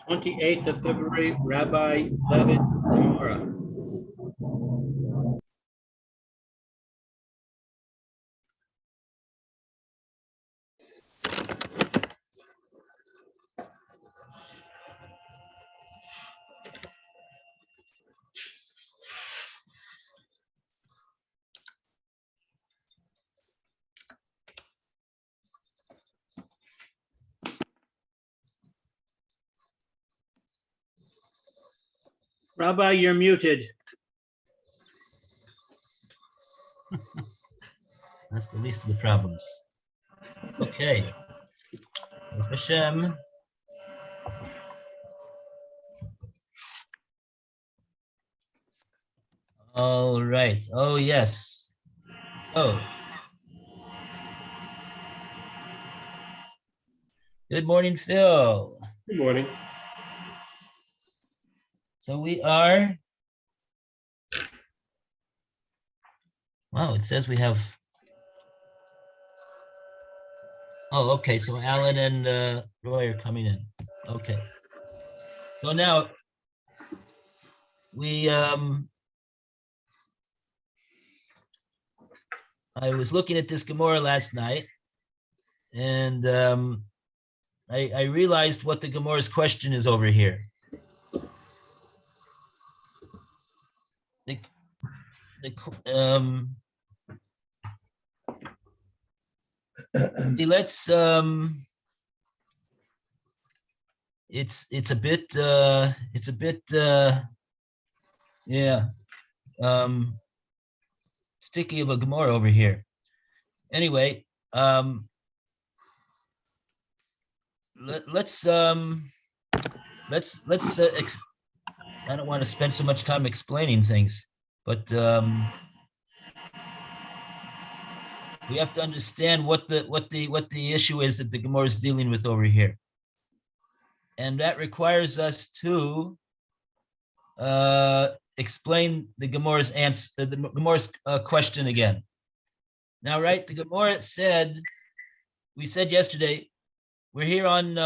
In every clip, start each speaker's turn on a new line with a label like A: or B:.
A: 28th of February, Rabbi Levitt, Gemora. Rabbi, you're muted.
B: That's the least of the problems. Okay. Baruch Hashem. All right. Oh, yes. Oh. Good morning, Phil.
A: Good morning.
B: So we are. Wow, it says we have. Oh, okay. So Alan and Roy are coming in. Okay. So now we I was looking at this Gemora last night, and I realized what the Gemora's question is over here. Let's it's a bit yeah sticky of a Gemora over here. Anyway, let's I don't want to spend so much time explaining things, but we have to understand what the issue is that the Gemara is dealing with over here, and that requires us to explain the Gemora's answer, the Gemora's question again. Now, right, the Gemara said, we said yesterday, we're here on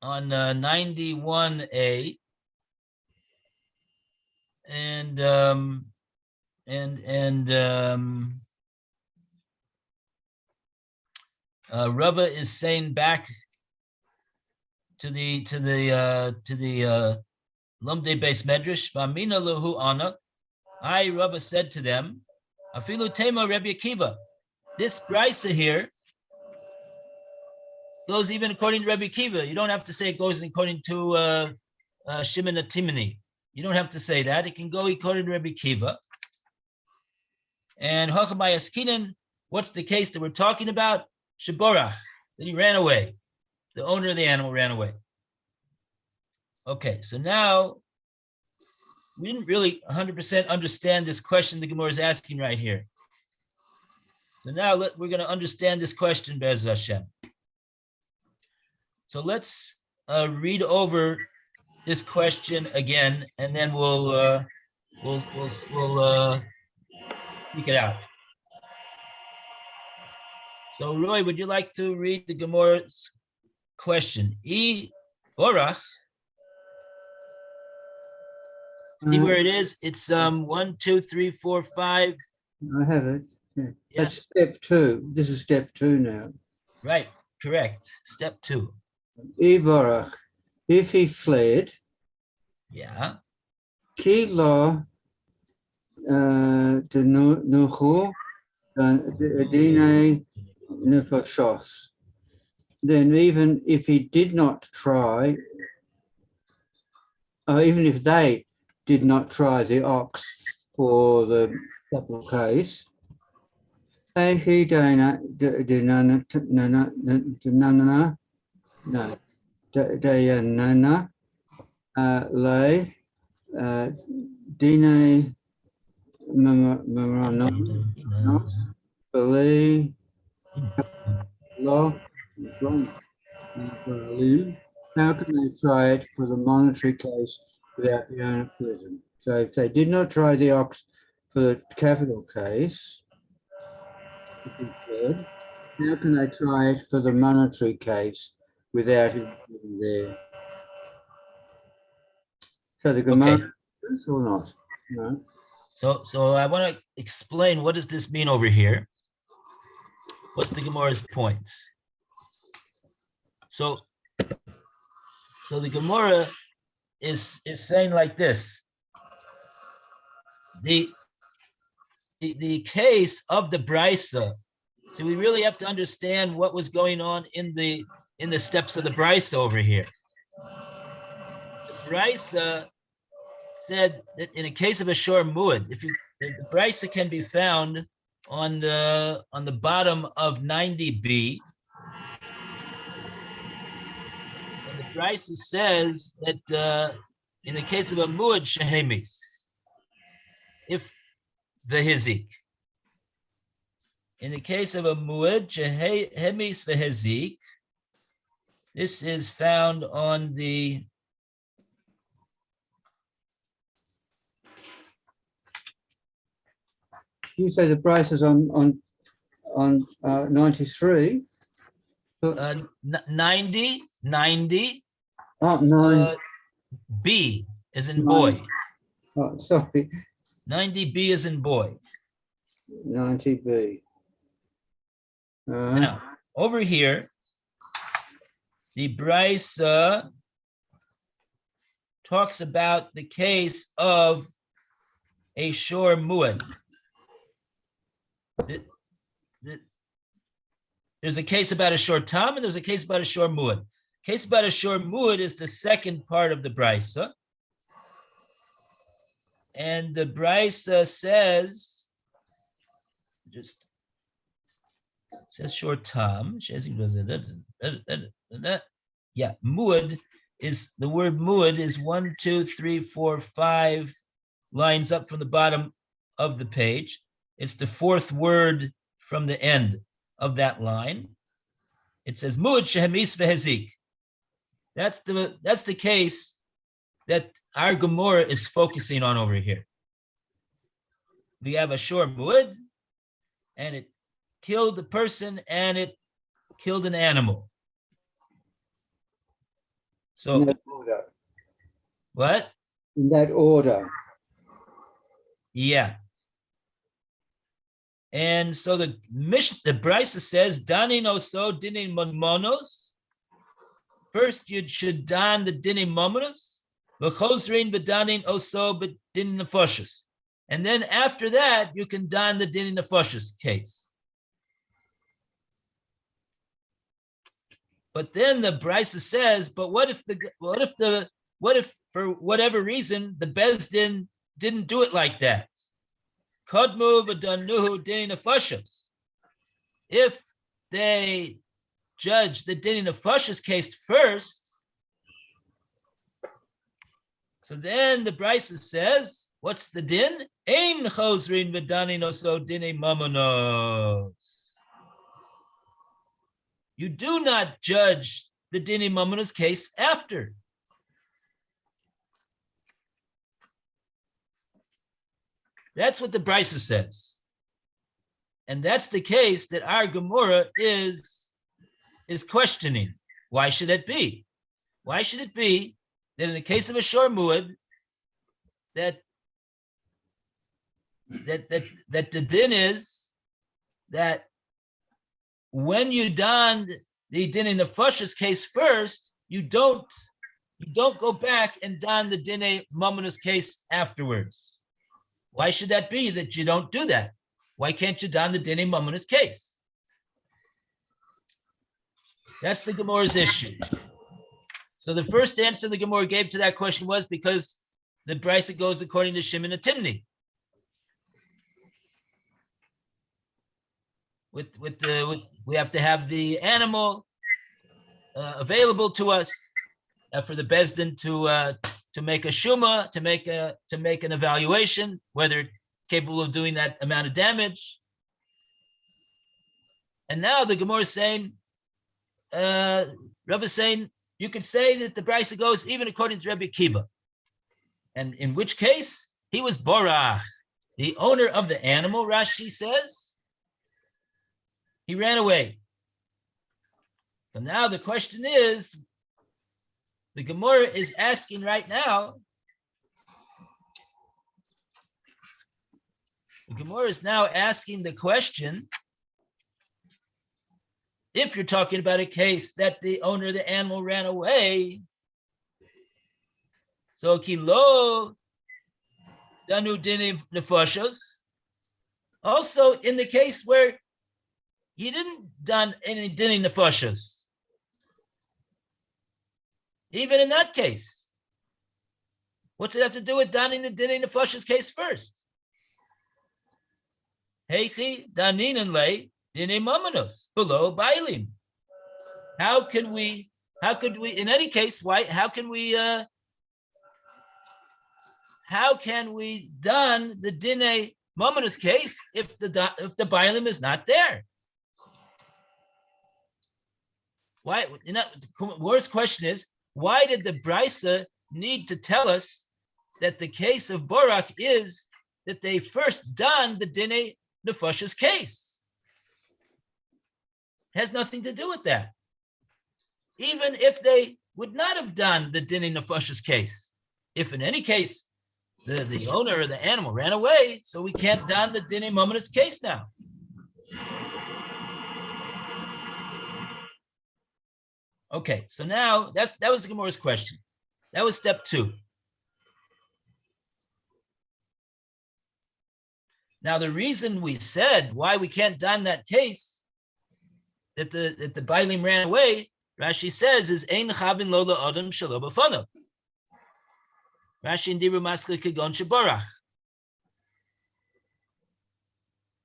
B: 91A, and Rabba is saying back to the Lumdei Beis Medrash, V'amina lahu ana. I, Rabba, said to them, Afilu tema Rabbi Akiva. This brisa here goes even according to Rabbi Akiva. You don't have to say it goes according to Shimon HaTimni. You don't have to say that. It can go according to Rabbi Akiva. And Hachamay Askinen, what's the case that we're talking about? Sheborach, that he ran away. The owner of the animal ran away. Okay, so now we didn't really 100% understand this question the Gemara is asking right here. So now we're going to understand this question, Be'ez Hashem. So let's read over this question again, and then we'll speak it out. So Roy, would you like to read the Gemara's question? Borach. See where it is? It's 1, 2, 3, 4, 5.
C: I have it. Yeah.
B: Yeah.
C: That's step 2. This is step 2 now.
B: Right, correct. Step 2.
C: Ibarach, if he fled,
B: Yeah.
C: ki lo denuchu dine nefashos. Then even if he did not try, or even if they did not try the ox for the capital case, he dana le dine memorandum believe law. How can they try it for the monetary case without the owner of prison? So if they did not try the ox for the capital case, how can they try it for the monetary case without him being there. So the Gemara is or not? No.
B: So I want to explain, what does this mean over here? What's the Gemora's point? So the Gemora is saying like this. The case of the Brisa, so we really have to understand what was going on in the steps of the Brisa over here. The Brisa said that in a case of a shor muad, the Brisa can be found on the bottom of 90b. And the Brisa says that in the case of a muad shehemis, if the hizik. In the case of a muad shehemis v'hizik, this is found on the
C: You say the price is on 93.
B: 90
C: Oh, 9.
B: B is in
C: Nine.
B: boy.
C: Oh, sorry.
B: 90B is in boy.
C: 90B.
B: Now, over here, the Brisa talks about the case of a shor muad. There's a case about a shor tam, and there's a case about a shor muad. Case about a shor muad is the second part of the Brisa. And the Brisa says, says shor tam. Yeah, muad is, the word muad is 1, 2, 3, 4, 5 lines up from the bottom of the page. It's the fourth word from the end of that line. It says muad shehemis v'hezik. That's the case that our Gemora is focusing on over here. We have a shor muad, and it killed a person and it killed an animal. So
C: in that order.
B: what?
C: In that order.
B: Yeah. And so the Brisa says, Danin oso dinin monos. First, you should dan the dinin monos, v'chosrin b'danin oso b'dinin nefoshes. And then after that, you can dan the dinin nefoshes case. But then the Brisa says, but what if for whatever reason the Bezdin didn't do it like that? Kodmu v'danuhu dinin nefoshes. If they judge the dinin nefoshes case first, so then the Brisa says, what's the din? Ein chosrin v'danin oso dinin mamonos. You do not judge the dinin mamonos case after. That's what the Brisa says. And that's the case that our Gemora is questioning. Why should it be? Why should it be that in the case of a shor muad, that the din is that when you don the dinin nefoshes case first, you don't go back and don the dinin mamonos case afterwards. Why should that be that you don't do that? Why can't you don the dinin mamonos case? That's the Gemora's issue. So the first answer the Gemora gave to that question was because the Brisa goes according to Shimon and Timni. We have to have the animal available to us for the Bezdin to make a shuma, to make an evaluation whether it's capable of doing that amount of damage. And now the Gemora is saying, Rav is saying, you could say that the Brisa goes even according to Rabbi Akiva, and in which case he was borach, the owner of the animal. Rashi says he ran away. So now the question is, the Gemora is asking right now, the Gemora is now asking the question, if you're talking about a case that the owner of the animal ran away, so kilo danu dini nefashos, also in the case where he didn't done any dini nefashos, even in that case, what's it have to do with donning the dini nefashos case first? Heichi danin lay dini mamanos below bailim. How could we, in any case, how can we don the dine mamanos case if the bailim is not there? Why? The worst question is, why did the Brisa need to tell us that the case of Borak is that they first done the dine nefashos case? It has nothing to do with that. Even if they would not have done the dine nefashos case, if in any case the owner of the animal ran away, so we can't don the dine mamanos case now. Okay, so now that was the Gemora's question. That was step 2. Now the reason we said why we can't don that case, that the bailim ran away, Rashi says is ein chavin lo la'adam shelo b'fanav. Rashi in Dibur Maskil Kegon Sheborach.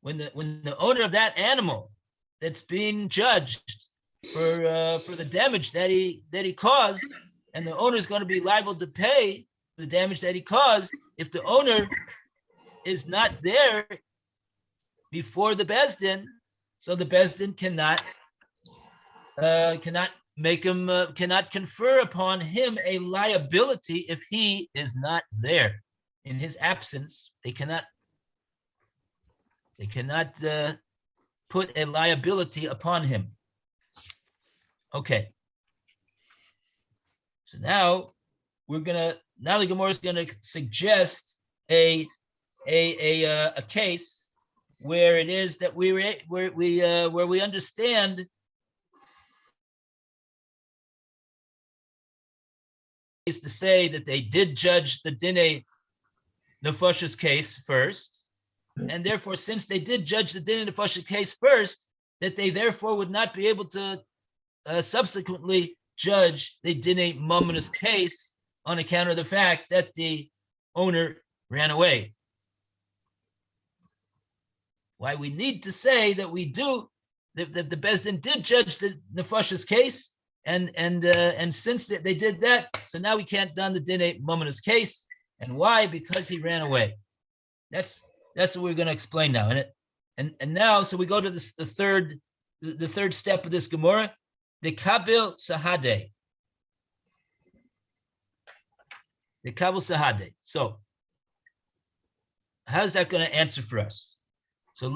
B: When the owner of that animal that's being judged for the damage that he caused, and the owner is going to be liable to pay the damage that he caused, if the owner is not there before the Bezdin, so the Bezdin cannot confer upon him a liability if he is not there. In his absence, they cannot put a liability upon him. Okay. So now the Gemara is gonna suggest a case where it is that where we understand is to say that they did judge the dine nefashos case first, and therefore, since they did judge the dine nefashos case first, that they therefore would not be able to subsequently judge the dine mamanos case on account of the fact that the owner ran away. Why we need to say that we do that the Bezdin did judge the nefashos case, and since they did that, so now we can't don the dine mamanos case. And why? Because he ran away. That's what we're going to explain now. And now, so we go to the third step of this Gemara, the Kabil Sahade. The Kabil Sahade. So how's that going to answer for us? So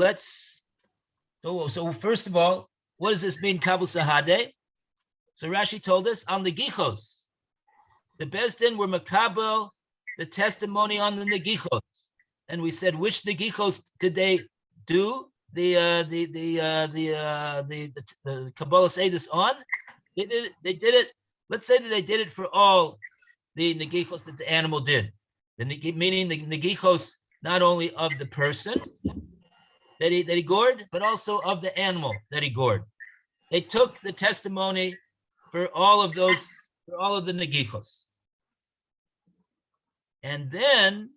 B: so first of all, what does this mean, Kabil Sahade? So Rashi told us on the Gichos, the Bezdin were makabel the testimony on the Negichos, and we said which Negichos did they do the Kabbalah Sedus on? They did it. Let's say that they did it for all the Negichos that the animal did. Meaning the Negichos not only of the person that he gored, but also of the animal that he gored. They took the testimony for all of the Negichos. And then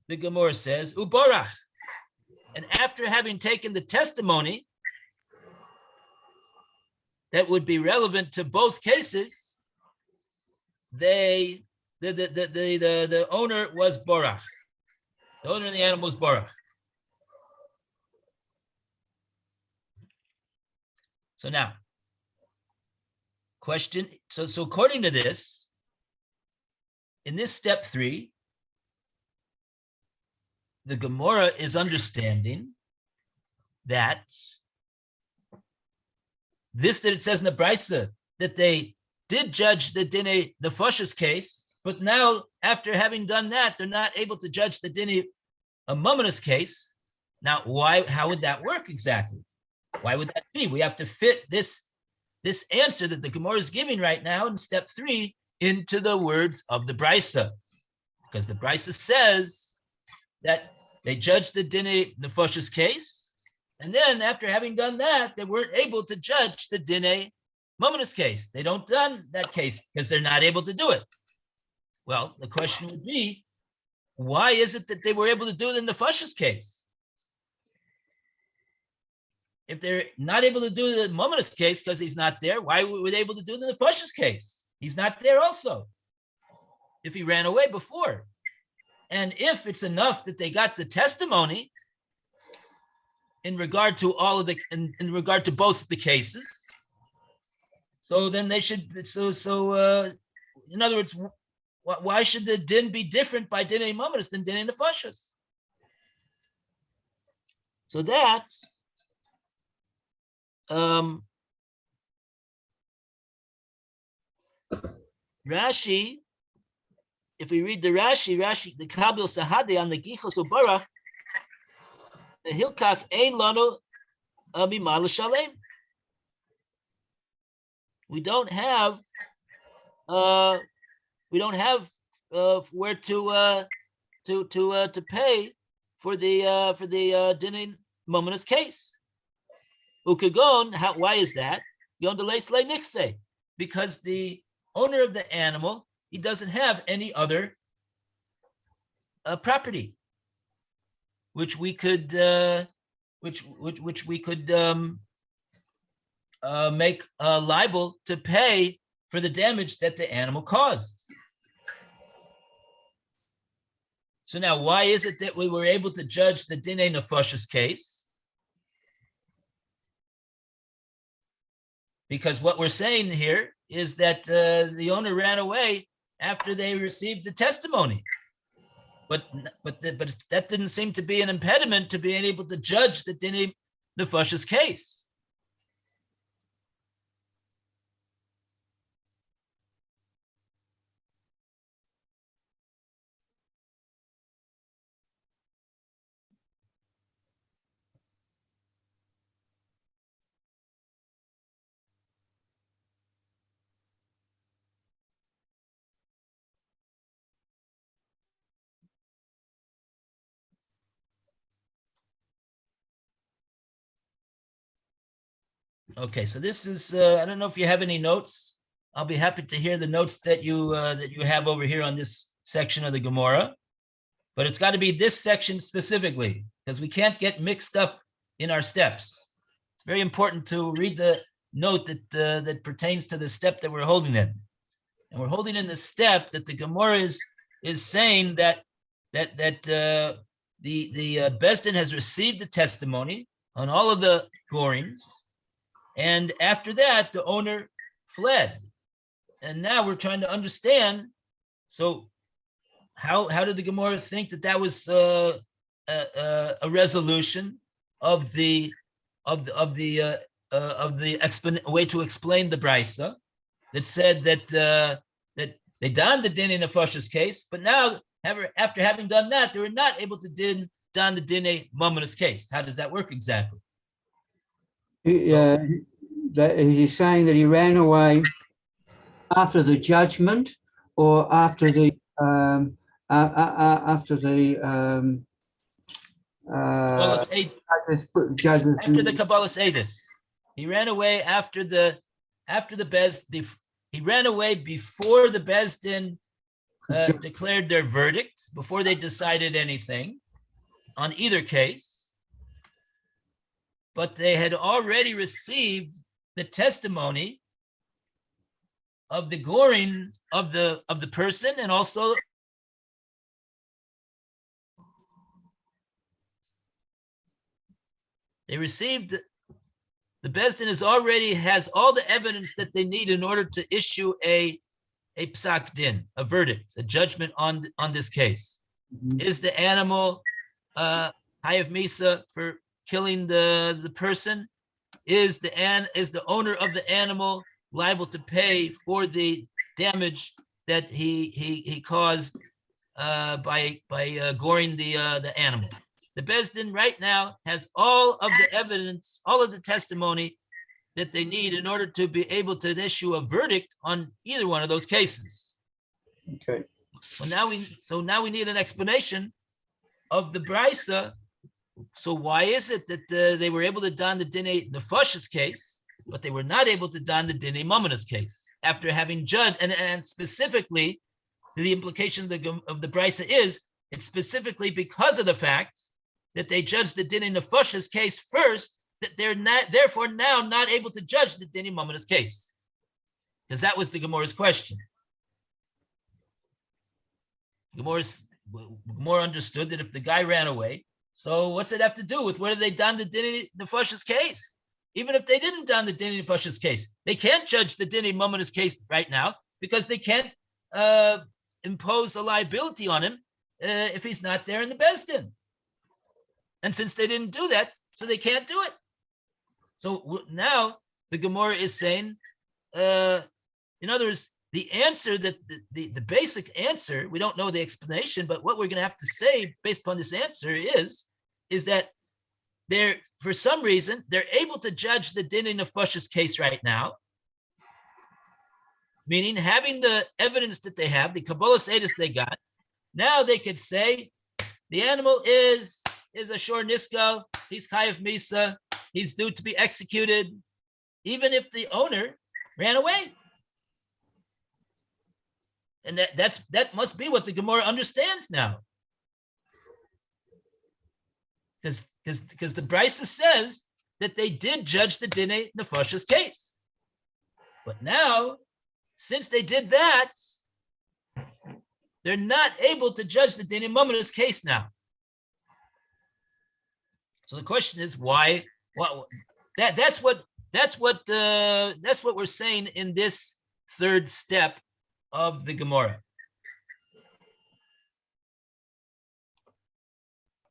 B: the Gemara says, Uborach. And after having taken the testimony that would be relevant to both cases, the owner was Borach. The owner of the animal was Borach. So now, question. So according to this, in this step 3, the Gemara is understanding that this that it says in the Brisa that they did judge the Dine Nefashos case, but now after having done that, they're not able to judge the Dine Mamonos case. Now, why? How would that work exactly? Why would that be? We have to fit this answer that the Gemora is giving right now in step 3 into the words of the Brisa, because the Brisa says that they judged the Dine Nefashos case, and then after having done that, they weren't able to judge the Dine Mamonos case. They don't done that case because they're not able to do it. Well, the question would be, why is it that they were able to do it in the Nefashos case? If they're not able to do the Mamonos case because he's not there, why were they able to do the Nefashos case? He's not there also, if he ran away before. And if it's enough that they got the testimony in regard to all of the, in regard to both of the cases, so then they should, in other words, why should the din be different by Dinei Mamonos than Dinei Nefashos? So that's Rashi. If we read the Rashi, the Kabil Sahade on the Gichos Ubarach, the Hilkach Ein Lano Mimal Shalem. We don't have where to pay for the Dinin Mominus case. Ukagon, why is that? Because the owner of the animal, he doesn't have any other property which we could make liable to pay for the damage that the animal caused. So now, why is it that we were able to judge the Dinei Nefashos case? Because what we're saying here is that the owner ran away after they received the testimony. But that didn't seem to be an impediment to being able to judge the Dinei Nefashos case. Okay, so this is, I don't know if you have any notes. I'll be happy to hear the notes that you have over here on this section of the Gemora, but it's got to be this section specifically, because we can't get mixed up in our steps. It's very important to read the note that that pertains to the step that we're holding in. And we're holding in the step that the Gemora is saying that the Bezdin has received the testimony on all of the gorings, and after that, the owner fled. And now we're trying to understand, so how did the Gemara think that was a resolution of the way to explain the Brisa that said that they done the Dinei Nefashos case, but now after having done that, they were not able to don the Dinei Mamonos case. How does that work exactly?
C: He's saying that he ran away after the judgment, or after the
B: Kabbalas Eidus. He ran away after the Bezdin. He ran away before the Bezdin declared their verdict, before they decided anything on either case. But they had already received the testimony of the goring of the person, and also they received the Bezdin has all the evidence that they need in order to issue a psak din, a verdict, a judgment on this case. Mm-hmm. Is the animal hayav misa for killing the person? is the owner of the animal liable to pay for the damage that he caused by goring the animal. The Beis Din right now has all of the evidence, all of the testimony that they need in order to be able to issue a verdict on either one of those cases.
C: Okay.
B: Well, now we need an explanation of the Brisa. So why is it that they were able to don the Dinei Nefashis case, but they were not able to don the Dinei Mominus case after having judged? And specifically, the implication of the Brisa is it's specifically because of the fact that they judged the Dinei Nefashis case first, that they're not therefore now not able to judge the Dinei Mominus case, because that was the Gemora's question. Gemora understood that if the guy ran away, so what's it have to do with whether they done the Dinei Nefashis case? Even if they didn't done the Dinei Nefashis case, they can't judge the Dinei Mominus case right now because they can't impose a liability on him if he's not there in the Beis Din. And since they didn't do that, so they can't do it. So now the Gemora is saying, in other words, the answer that the basic answer, we don't know the explanation, but what we're going to have to say based upon this answer is that they're, for some reason, they're able to judge the Dinei Nefashis case right now, meaning having the evidence that they have, the Kabbalas Eidos they got, now they could say the animal is a shor niskal, he's chayav misa, he's due to be executed, even if the owner ran away. And that must be what the Gemara understands now. Because the Brisa says that they did judge the Dinei Nefashis case. But now, since they did that, they're not able to judge the Dinei Mominus case now. So the question is why? That's what we're saying in this third step of the Gemara.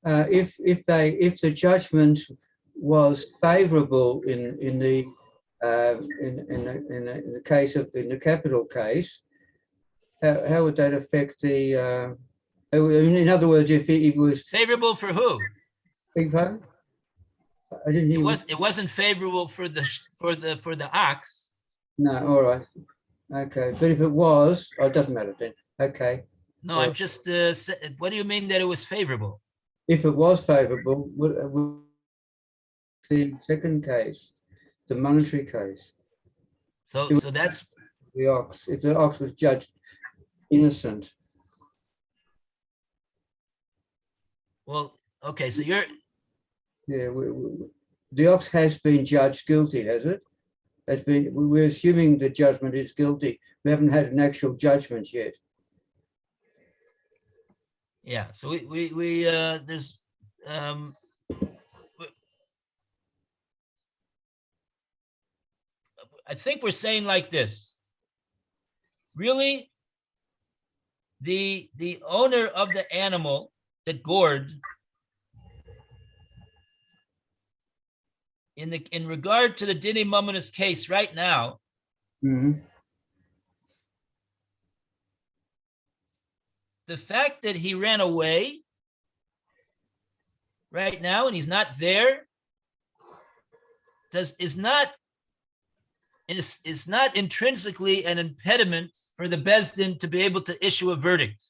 C: If the judgment was favorable in the case of in the capital case, how would that affect the? In other words, if it was
B: favorable for who?
C: Beg pardon? I didn't hear.
B: It wasn't favorable for the ox.
C: No, all right. Okay, but if it was, oh, it doesn't matter then. Okay.
B: No, I'm just. What do you mean that it was favorable?
C: If it was favorable, would the second case, the monetary case?
B: So that's
C: the ox. If the ox was judged innocent.
B: Well, okay. So you're.
C: Yeah, the ox has been judged guilty, has it? We're assuming the judgment is guilty. We haven't had an actual judgment yet.
B: Yeah, so we there's I think we're saying like this. Really, the owner of the animal that gored, in regard to the Dinei Mominus case right now, the fact that he ran away right now and he's not there is not intrinsically an impediment for the Beis Din to be able to issue a verdict.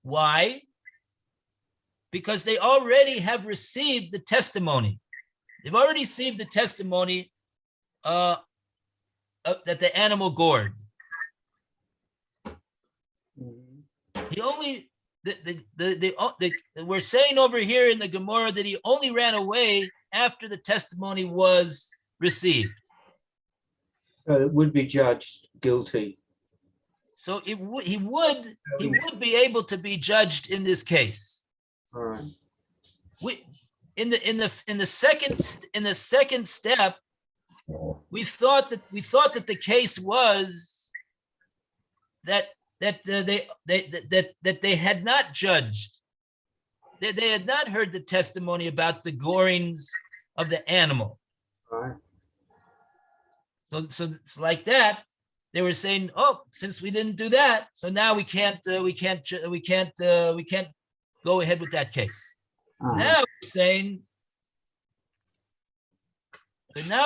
B: Why? Because they already have received the testimony. They've already received the testimony that the animal gored. He only we're saying over here in the Gemara that he only ran away after the testimony was received.
C: So it would be judged guilty.
B: So he would be able to be judged in this case.
C: All right.
B: In the second step, we thought that the case was that they had not judged they had not heard the testimony about the gorings of the animal.
C: Right.
B: So it's like that. They were saying, oh, since we didn't do that, so now we can't go ahead with that case. Now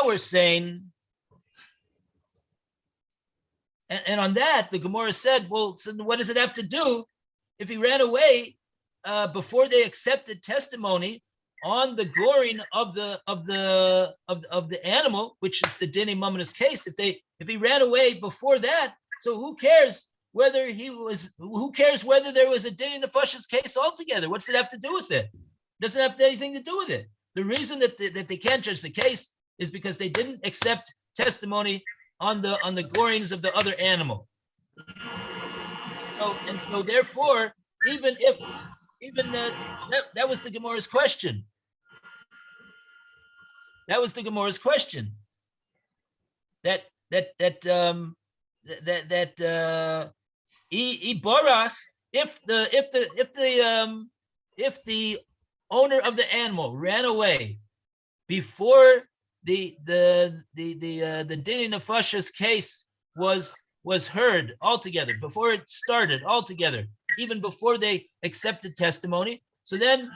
B: we're saying, and on that, the Gemora said, well, so what does it have to do if he ran away before they accepted testimony on the goring of the animal, which is the Dinei Mamonos case? If he ran away before that, so who cares whether there was a Dinei Nefashos case altogether? What's it have to do with it? It doesn't have anything to do with it. The reason that they can't judge the case is because they didn't accept testimony on the gorings of the other animal. So therefore, that was the Gemora's question. That was the Gemora's question. Ibarach, if the owner of the animal ran away before the Dinei Nefashos case was heard altogether, before it started altogether, even before they accepted testimony, so then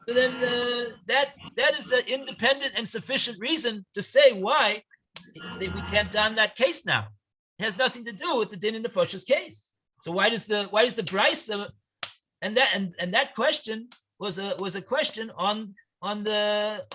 B: that is an independent and sufficient reason to say why we can't don that case now. It has nothing to do with the Dinei Nefashos case. So why does the Brisa and that question was a question on the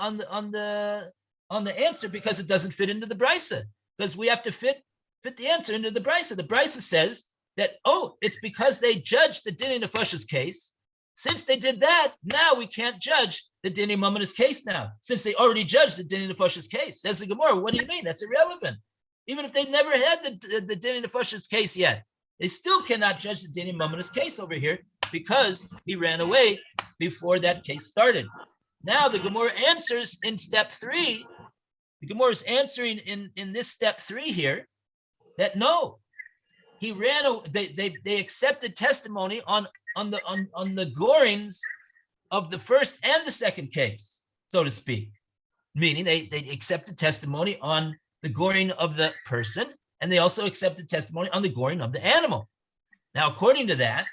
B: answer, because it doesn't fit into the Brisa, because we have to fit the answer into the Brisa. The Brisa says that, oh, it's because they judged the Dinei Nefashos case. Since they did that, now we can't judge the Dinei Mamonos case now, since they already judged the Dinei Nefashos case. Says the Gemora, what do you mean? That's irrelevant. Even if they never had the Dinei Nefashos case yet, they still cannot judge the Dinei Mamonos case over here because he ran away before that case started. Now the Gemora answers in step 3. The Gemora is answering in this step 3 here that no, he ran. They accepted testimony on the gorings of the first and the second case, so to speak. Meaning they accepted testimony on the goring of the person, and they also accepted testimony on the goring of the animal. Now, according to that,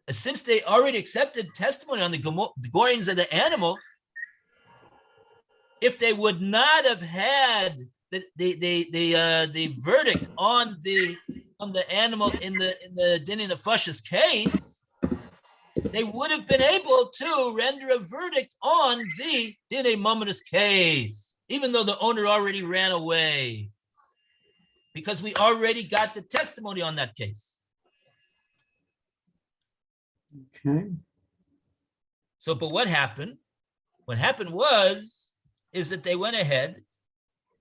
B: since they already accepted testimony on the gorings of the animal, if they would not have had the verdict on the animal in the Dinei Nefashos case, they would have been able to render a verdict on the Dinei Mamonos case, even though the owner already ran away, because we already got the testimony on that case.
C: Okay.
B: So, but what happened? What happened is that they went ahead,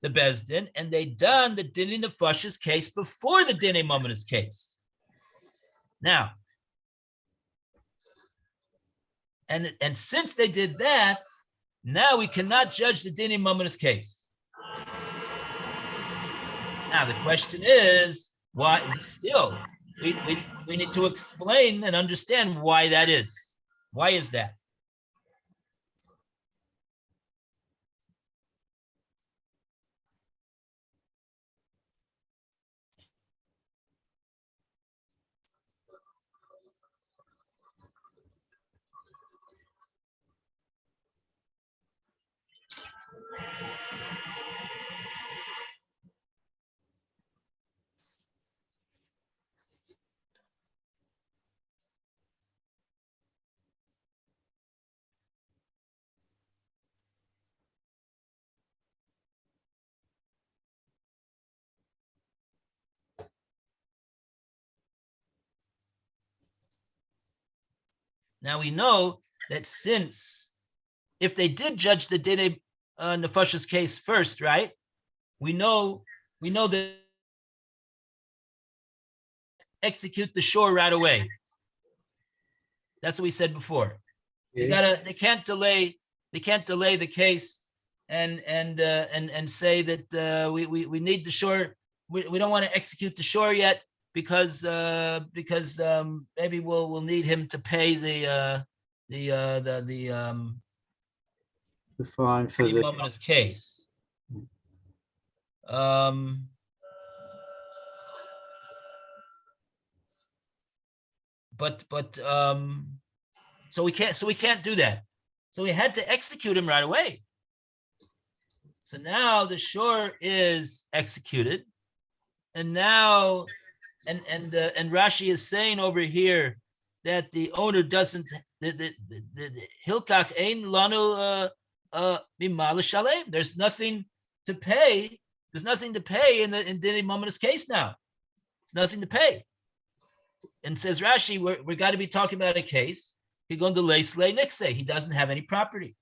B: the Beis Din, and they done the Dinei Nefashos case before the Dinei Mamonos case. Now, and since they did that, now we cannot judge the Dinei Mamonos case. Now the question is, why? Still, we need to explain and understand why that is. Why is that? Now we know that since, if they did judge the Dinei Nefashos case first, right? We know that execute the shore right away. That's what we said before.
C: Yeah.
B: They can't delay the case and say that we need the shore. We don't want to execute the shore yet because maybe we'll need him to pay the
C: The fine for
B: the
C: the,
B: momentous case. But so we can't do that. So we had to execute him right away. So now the shore is executed, and now and Rashi is saying over here that the owner doesn't the hilkach ein lanu bimal shalem. There's nothing to pay. There's nothing to pay in Dini Momentous case now. There's nothing to pay. And says Rashi, we're got to be talking about a case. He going to nixe. He doesn't have any property.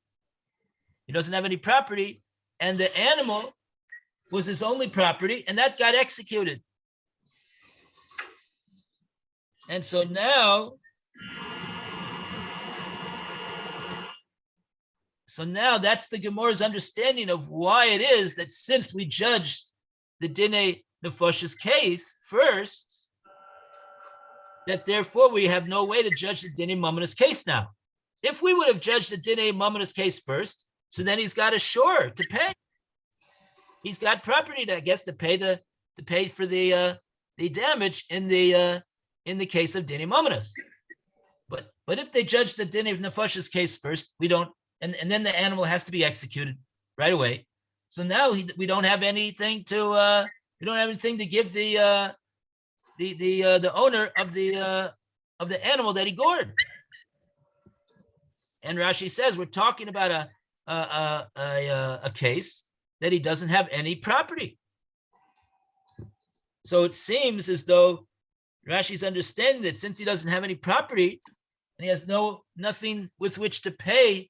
B: He doesn't have any property, and the animal was his only property, and that got executed. And so now that's the Gemora's understanding of why it is that since we judged the Dinei Nefash's case first, that therefore we have no way to judge the Dinei Momentous case now. If we would have judged the Dinei Momentous case first, so then he's got a shore to pay. He's got property to, I guess, to pay for the damage in the case of Dinei Momentous. But if they judge the Dinei Nefash's case first, we don't, and then the animal has to be executed right away. So now we don't have anything to give the owner of the animal that he gored. And Rashi says we're talking about a case that he doesn't have any property. So it seems as though Rashi's understanding that since he doesn't have any property and he has nothing with which to pay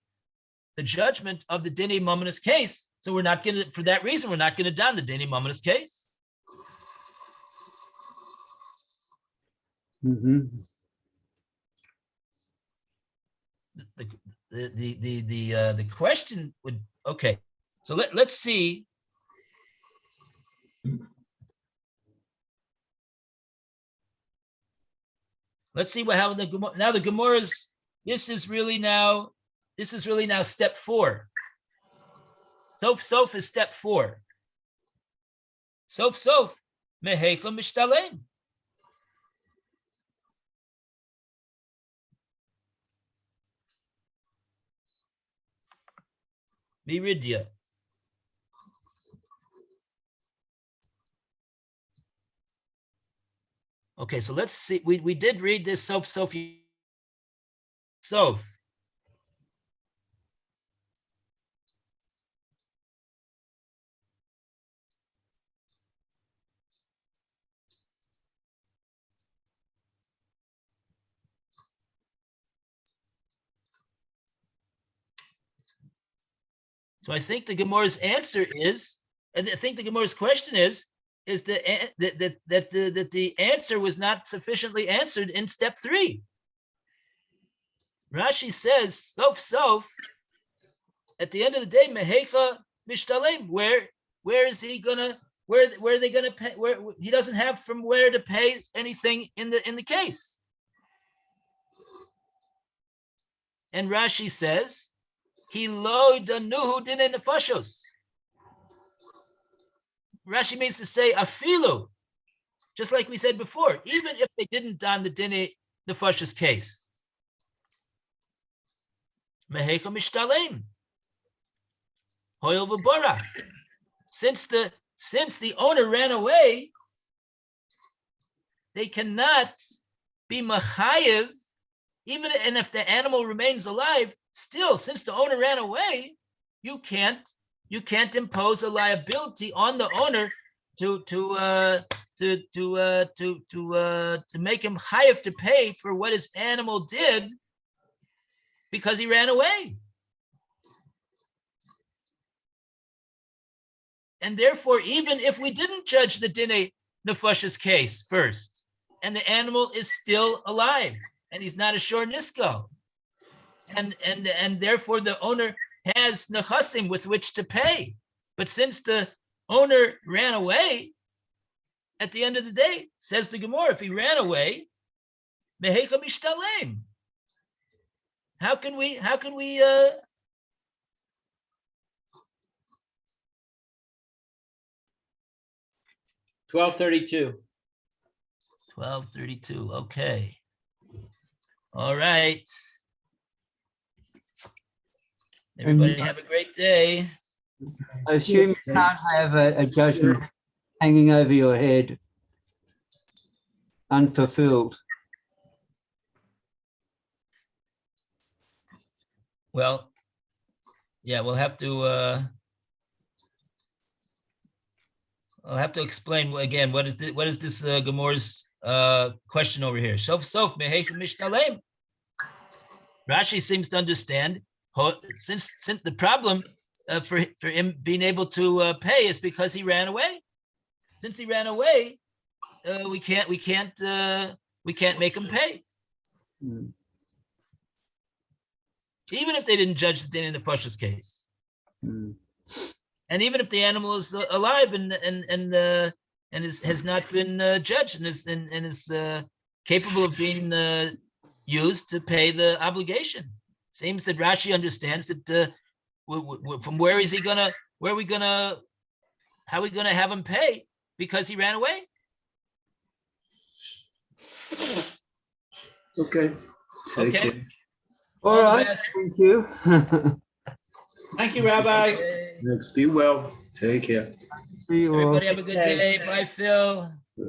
B: the judgment of the Dinei Momentous case, so for that reason we're not going to don the Dinei Momentous case.
C: mhm.
B: The question would, okay, so let's see. Let's see how the Gemora's, this is really now step 4. Sof is step 4. Sof meheicha mishtalem. Viridya. Okay, so let's see. We did read this Sof. So I think the Gemora's answer is, and I think the Gemora's question is that the answer was not sufficiently answered in step 3. Rashi says, Sof, at the end of the day, meheicha mishtalem, where is he gonna, where are they gonna pay, where he doesn't have from where to pay anything in the case. And Rashi says, he lo danuhu dinei nefashos. Rashi means to say afilu, just like we said before, even if they didn't don the Dinei Nefashos case. Meheicha mishtalem. Hoyel v'borach. Since the owner ran away, they cannot be machayev, and if the animal remains alive, still, since the owner ran away, you can't impose a liability on the owner to make him chayev to pay for what his animal did because he ran away. And therefore, even if we didn't judge the Dinei Nefashos case first, and the animal is still alive, and he's not a shor nisko, and therefore the owner has nechasim with which to pay. But since the owner ran away, at the end of the day, says the Gemora, if he ran away, meheicha mishtalem. How can we
A: 1232.
B: 12:32? Okay. All right. Everybody have a great day.
C: I assume you can't have a judgment hanging over your head unfulfilled.
B: Well, yeah, we'll have to I'll have to explain again what is this Gemora's question over here. Sof meheichel mishtalem. Rashi seems to understand since the problem for him being able to pay is because he ran away. Since he ran away, we can't make him pay. Even if they didn't judge the din in the Nefashos case, and even if the animal is alive and has not been judged and is capable of being used to pay the obligation, seems that Rashi understands that from how are we gonna have him pay because he ran away?
D: Okay. Take
B: Okay.
D: care.
C: All
B: the
C: right,
B: best.
C: thank you.
A: Thank you, Rabbi.
B: Okay.
D: Next, be well. Take care.
C: See you all.
B: Everybody have a good day. Bye, Phil.